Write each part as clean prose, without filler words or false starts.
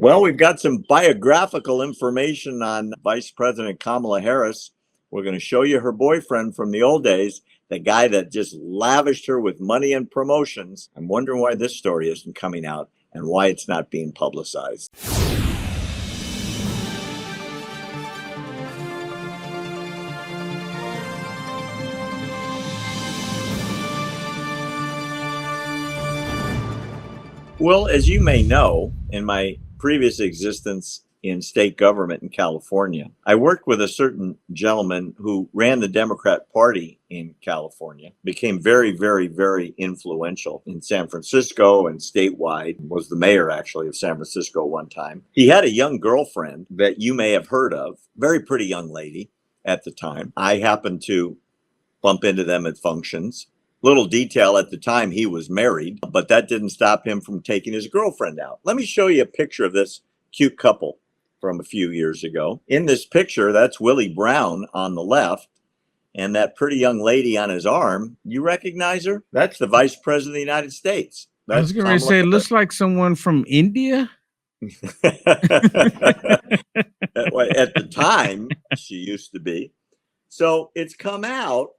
Well, we've got some biographical information on Vice President Kamala Harris. We're going to show you her boyfriend from the old days, the guy that just lavished her with money and promotions. I'm wondering why this story isn't coming out and why it's not being publicized. Well, as you may know, in my previous existence in state government in California, I worked with a certain gentleman who ran the Democrat Party in California, became very, very, very influential in San Francisco and statewide, was the mayor actually of San Francisco one time. He had a young girlfriend that you may have heard of, very pretty young lady at the time. I happened to bump into them at functions. Little detail, at the time he was married, but that didn't stop him from taking his girlfriend out. Let me show you a picture of this cute couple from a few years ago. In this picture, that's Willie Brown on the left, and that pretty young lady on his arm. You recognize her? That's the Vice President of the United States. That's I was going to say, it looks like someone from India. At the time, she used to be. So it's come out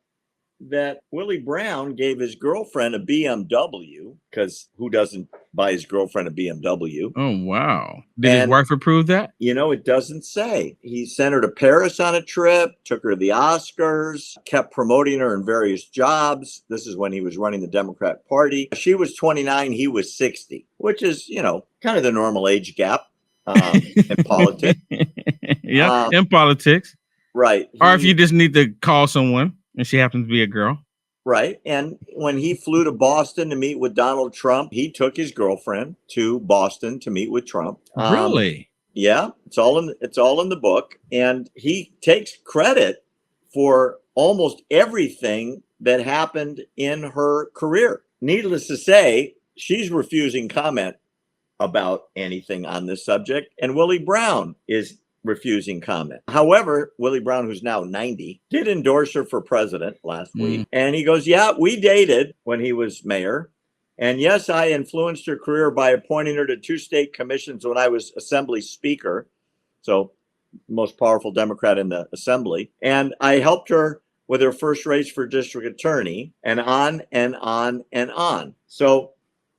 that Willie Brown gave his girlfriend a BMW, because who doesn't buy his girlfriend a BMW? Oh, wow. Did his wife approve that? You know, it doesn't say. He sent her to Paris on a trip, took her to the Oscars, kept promoting her in various jobs. This is when he was running the Democrat Party. She was 29, he was 60, which is, you know, kind of the normal age gap in politics. Yeah, in politics. Right. Or if you just need to call someone and she happens to be a girl. Right. And when he flew to Boston to meet with Donald Trump, he took his girlfriend to Boston to meet with Trump. Really? Yeah, it's all in the book. And he takes credit for almost everything that happened in her career. Needless to say, she's refusing comment about anything on this subject. And Willie Brown is refusing comment. However, Willie Brown, who's now 90, did endorse her for president last week. And he goes, yeah, we dated when he was mayor. And yes, I influenced her career by appointing her to 2 state commissions when I was assembly speaker. So most powerful Democrat in the assembly. And I helped her with her first race for district attorney, and on and on and on. So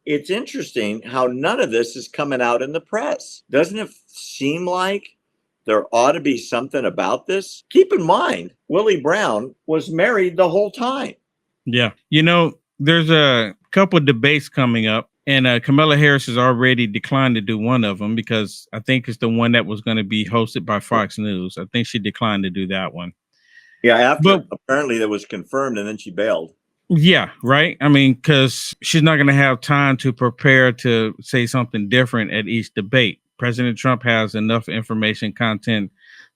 it's interesting how none of this is coming out in the press. Doesn't it seem like there ought to be something about this? Keep in mind, Willie Brown was married the whole time. Yeah. You know, there's a couple of debates coming up, and Kamala Harris has already declined to do one of them because I think it's the one that was going to be hosted by Fox News. I think she declined to do that one. Yeah, apparently that was confirmed, and then she bailed. Yeah, right. I mean, because she's not going to have time to prepare to say something different at each debate. President Trump has enough information content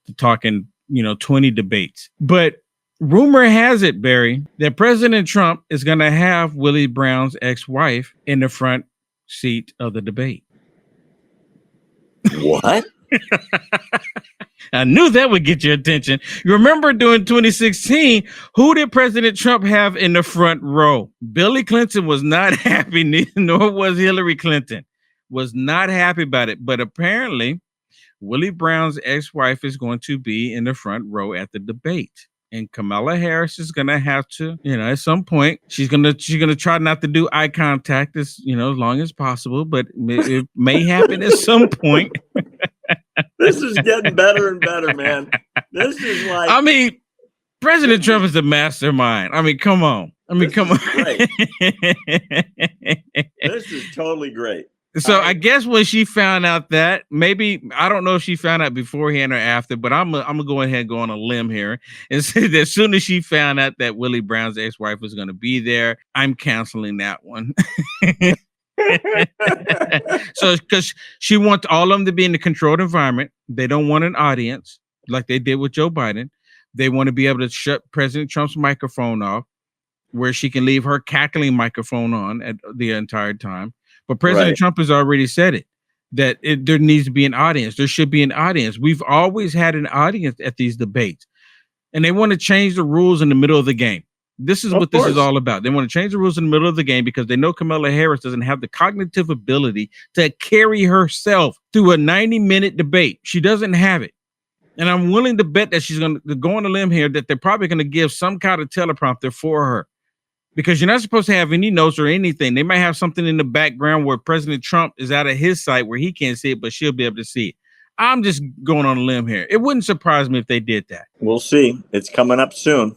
to talk in, 20 debates. But rumor has it, Barry, that President Trump is going to have Willie Brown's ex-wife in the front seat of the debate. What? I knew that would get your attention. You remember during 2016, who did President Trump have in the front row? Billy Clinton was not happy, nor was Hillary Clinton. Was not happy about it. But apparently, Willie Brown's ex-wife is going to be in the front row at the debate. And Kamala Harris is going to have to, at some point, she's going to try not to do eye contact as long as possible, but it may happen at some point. This is getting better and better, man. This is like, President Trump is the mastermind. Come on. Come on. Great. This is totally great. So I guess when she found out that, maybe, I don't know if she found out beforehand or after, but I'm gonna go ahead and go on a limb here and say that as soon as she found out that Willie Brown's ex-wife was going to be there, I'm canceling that one. So because she wants all of them to be in a controlled environment. They don't want an audience like they did with Joe Biden. They want to be able to shut President Trump's microphone off, where she can leave her cackling microphone on at the entire time. But President Trump has already said it, that there needs to be an audience. There should be an audience. We've always had an audience at these debates, and they want to change the rules in the middle of the game. This is Of what this is course. all about. They want to change the rules in the middle of the game because they know Kamala Harris doesn't have the cognitive ability to carry herself through a 90-minute debate. She doesn't have it. And I'm willing to bet that she's going to go on a limb here that they're probably going to give some kind of teleprompter for her, because you're not supposed to have any notes or anything. They might have something in the background where President Trump is out of his sight where he can't see it, but she'll be able to see it. I'm just going on a limb here. It wouldn't surprise me if they did that. We'll see. It's coming up soon.